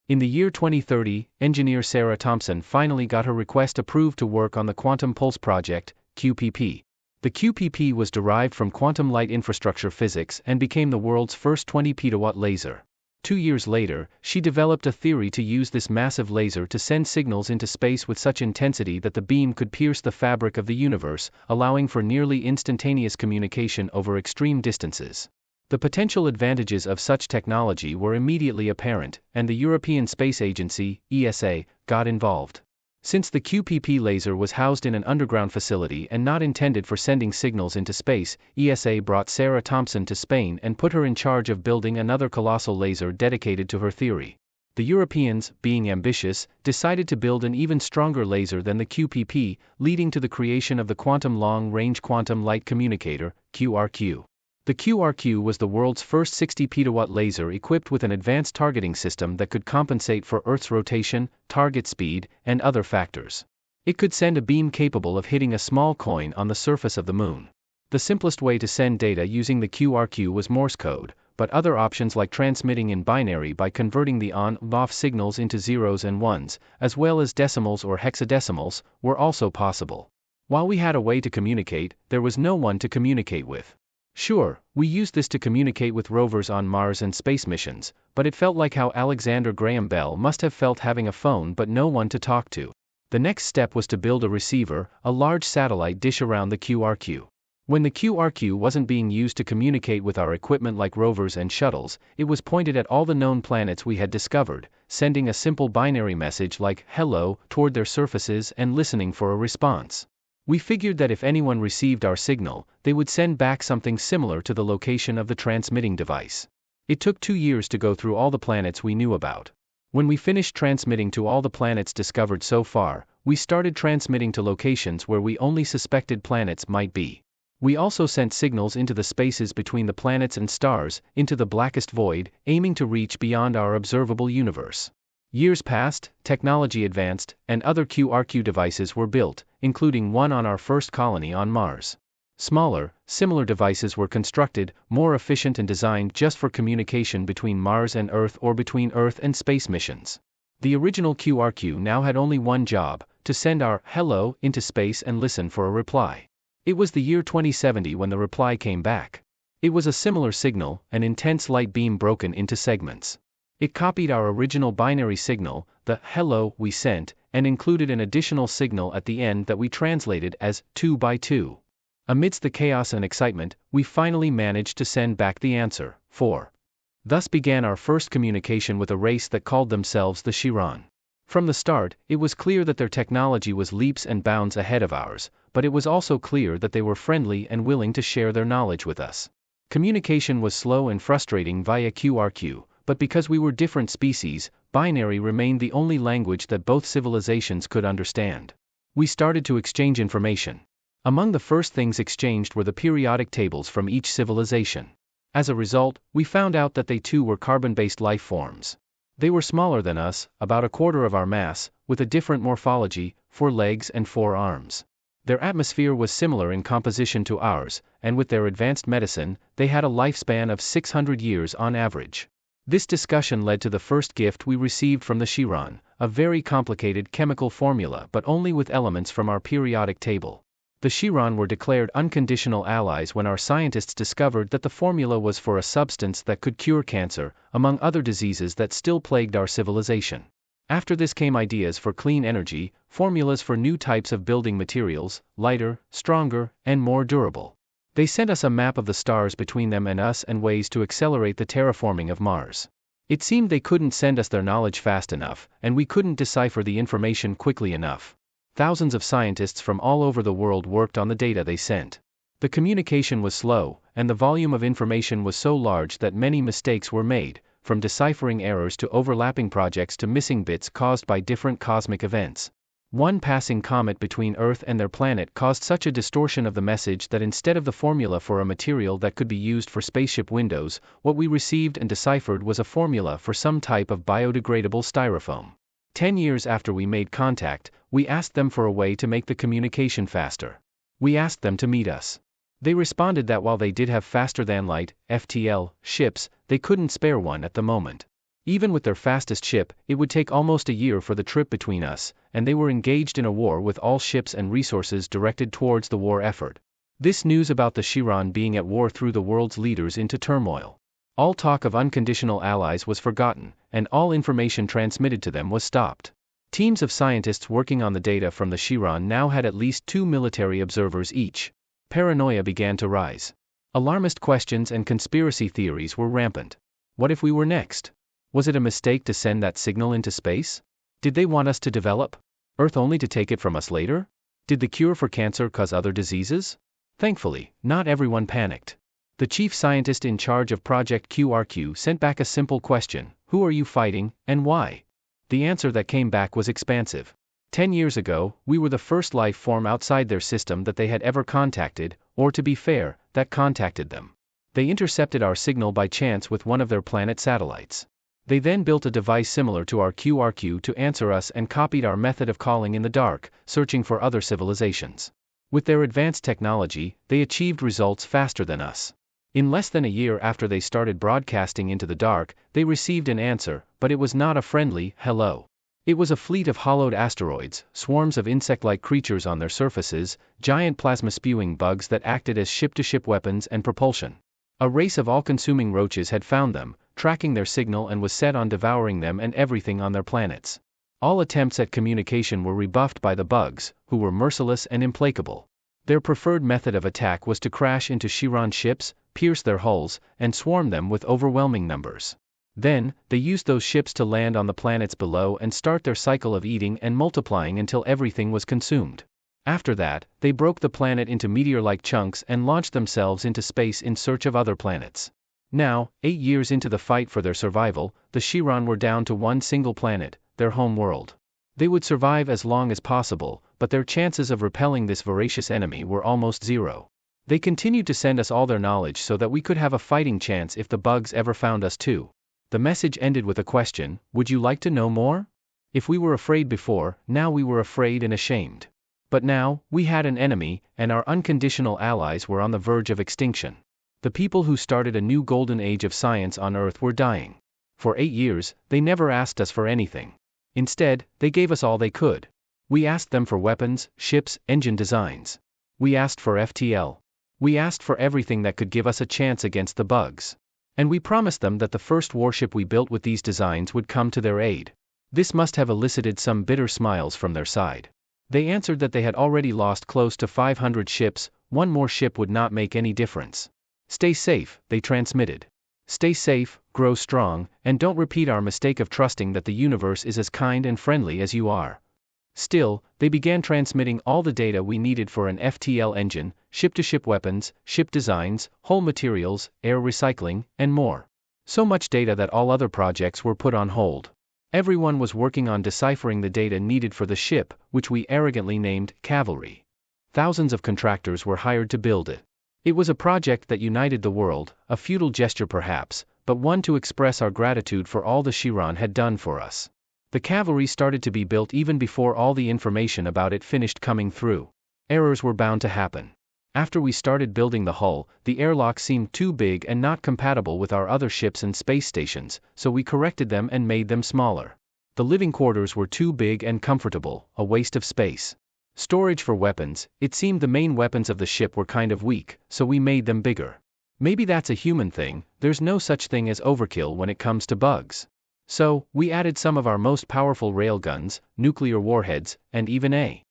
In the year 2030, engineer Sarah Thompson finally got her request approved to work on the Quantum Pulse Project, QPP. The QPP was derived from quantum light infrastructure physics and became the world's first 20 petawatt laser. 2 years later, she developed a theory to use this massive laser to send signals into space with such intensity that the beam could pierce the fabric of the universe, allowing for nearly instantaneous communication over extreme distances. The potential advantages of such technology were immediately apparent, and the European Space Agency, ESA, got involved. Since the QPP laser was housed in an underground facility and not intended for sending signals into space, ESA brought Sarah Thompson to Spain and put her in charge of building another colossal laser dedicated to her theory. The Europeans, being ambitious, decided to build an even stronger laser than the QPP, leading to the creation of the Quantum Long-Range Quantum Light Communicator, QRQ. The QRQ was the world's first 60 petawatt laser equipped with an advanced targeting system that could compensate for Earth's rotation, target speed, and other factors. It could send a beam capable of hitting a small coin on the surface of the moon. The simplest way to send data using the QRQ was Morse code, but other options like transmitting in binary by converting the on-off signals into zeros and ones, as well as decimals or hexadecimals, were also possible. While we had a way to communicate, there was no one to communicate with. Sure, we used this to communicate with rovers on Mars and space missions, but it felt like how Alexander Graham Bell must have felt having a phone but no one to talk to. The next step was to build a receiver, a large satellite dish around the QRQ. When the QRQ wasn't being used to communicate with our equipment like rovers and shuttles, it was pointed at all the known planets we had discovered, sending a simple binary message like "hello" toward their surfaces and listening for a response. We figured that if anyone received our signal, they would send back something similar to the location of the transmitting device. It took 2 years to go through all the planets we knew about. When we finished transmitting to all the planets discovered so far, we started transmitting to locations where we only suspected planets might be. We also sent signals into the spaces between the planets and stars, into the blackest void, aiming to reach beyond our observable universe. Years passed, technology advanced, and other QRQ devices were built, including one on our first colony on Mars. Smaller, similar devices were constructed, more efficient and designed just for communication between Mars and Earth or between Earth and space missions. The original QRQ now had only one job: to send our "hello" into space and listen for a reply. It was the year 2070 when the reply came back. It was a similar signal, an intense light beam broken into segments. It copied our original binary signal, the "hello" we sent, and included an additional signal at the end that we translated as 2 by 2. Amidst the chaos and excitement, we finally managed to send back the answer, 4. Thus began our first communication with a race that called themselves the Chiron. From the start, it was clear that their technology was leaps and bounds ahead of ours, but it was also clear that they were friendly and willing to share their knowledge with us. Communication was slow and frustrating via QRQ. But because we were different species, binary remained the only language that both civilizations could understand. We started to exchange information. Among the first things exchanged were the periodic tables from each civilization. As a result, we found out that they too were carbon-based life forms. They were smaller than us, about a quarter of our mass, with a different morphology, 4 legs and 4 arms. Their atmosphere was similar in composition to ours, and with their advanced medicine, they had a lifespan of 600 years on average. This discussion led to the first gift we received from the Chiron, a very complicated chemical formula but only with elements from our periodic table. The Chiron were declared unconditional allies when our scientists discovered that the formula was for a substance that could cure cancer, among other diseases that still plagued our civilization. After this came ideas for clean energy, formulas for new types of building materials, lighter, stronger, and more durable. They sent us a map of the stars between them and us and ways to accelerate the terraforming of Mars. It seemed they couldn't send us their knowledge fast enough, and we couldn't decipher the information quickly enough. Thousands of scientists from all over the world worked on the data they sent. The communication was slow, and the volume of information was so large that many mistakes were made, from deciphering errors to overlapping projects to missing bits caused by different cosmic events. One passing comet between Earth and their planet caused such a distortion of the message that instead of the formula for a material that could be used for spaceship windows, what we received and deciphered was a formula for some type of biodegradable styrofoam. 10 years after we made contact, we asked them for a way to make the communication faster. We asked them to meet us. They responded that while they did have faster-than-light, FTL, ships, they couldn't spare one at the moment. Even with their fastest ship, it would take almost a year for the trip between us, and they were engaged in a war with all ships and resources directed towards the war effort. This news about the Chiron being at war threw the world's leaders into turmoil. All talk of unconditional allies was forgotten, and all information transmitted to them was stopped. Teams of scientists working on the data from the Chiron now had at least 2 military observers each. Paranoia began to rise. Alarmist questions and conspiracy theories were rampant. What if we were next? Was it a mistake to send that signal into space? Did they want us to develop Earth only to take it from us later? Did the cure for cancer cause other diseases? Thankfully, not everyone panicked. The chief scientist in charge of Project QRQ sent back a simple question: who are you fighting, and why? The answer that came back was expansive. 10 years ago, we were the first life form outside their system that they had ever contacted, or to be fair, that contacted them. They intercepted our signal by chance with one of their planet satellites. They then built a device similar to our QRQ to answer us and copied our method of calling in the dark, searching for other civilizations. With their advanced technology, they achieved results faster than us. In less than a year after they started broadcasting into the dark, they received an answer, but it was not a friendly hello. It was a fleet of hollowed asteroids, swarms of insect-like creatures on their surfaces, giant plasma-spewing bugs that acted as ship-to-ship weapons and propulsion. A race of all-consuming roaches had found them, tracking their signal, and was set on devouring them and everything on their planets. All attempts at communication were rebuffed by the bugs, who were merciless and implacable. Their preferred method of attack was to crash into Chiron ships, pierce their hulls, and swarm them with overwhelming numbers. Then, they used those ships to land on the planets below and start their cycle of eating and multiplying until everything was consumed. After that, they broke the planet into meteor-like chunks and launched themselves into space in search of other planets. Now, 8 years into the fight for their survival, the Chiron were down to one single planet, their home world. They would survive as long as possible, but their chances of repelling this voracious enemy were almost zero. They continued to send us all their knowledge so that we could have a fighting chance if the bugs ever found us too. The message ended with a question: would you like to know more? If we were afraid before, now we were afraid and ashamed. But now, we had an enemy, and our unconditional allies were on the verge of extinction. The people who started a new golden age of science on Earth were dying. For 8 years, they never asked us for anything. Instead, they gave us all they could. We asked them for weapons, ships, engine designs. We asked for FTL. We asked for everything that could give us a chance against the bugs. And we promised them that the first warship we built with these designs would come to their aid. This must have elicited some bitter smiles from their side. They answered that they had already lost close to 500 ships, one more ship would not make any difference. Stay safe, they transmitted. Stay safe, grow strong, and don't repeat our mistake of trusting that the universe is as kind and friendly as you are. Still, they began transmitting all the data we needed for an FTL engine, ship-to-ship weapons, ship designs, hull materials, air recycling, and more. So much data that all other projects were put on hold. Everyone was working on deciphering the data needed for the ship, which we arrogantly named Cavalry. Thousands of contractors were hired to build it. It was a project that united the world, a futile gesture perhaps, but one to express our gratitude for all the Chiron had done for us. The Cavalry started to be built even before all the information about it finished coming through. Errors were bound to happen. After we started building the hull, the airlock seemed too big and not compatible with our other ships and space stations, so we corrected them and made them smaller. The living quarters were too big and comfortable, a waste of space. Storage for weapons, it seemed the main weapons of the ship were kind of weak, so we made them bigger. Maybe that's a human thing, there's no such thing as overkill when it comes to bugs. So, we added some of our most powerful railguns, nuclear warheads, and even a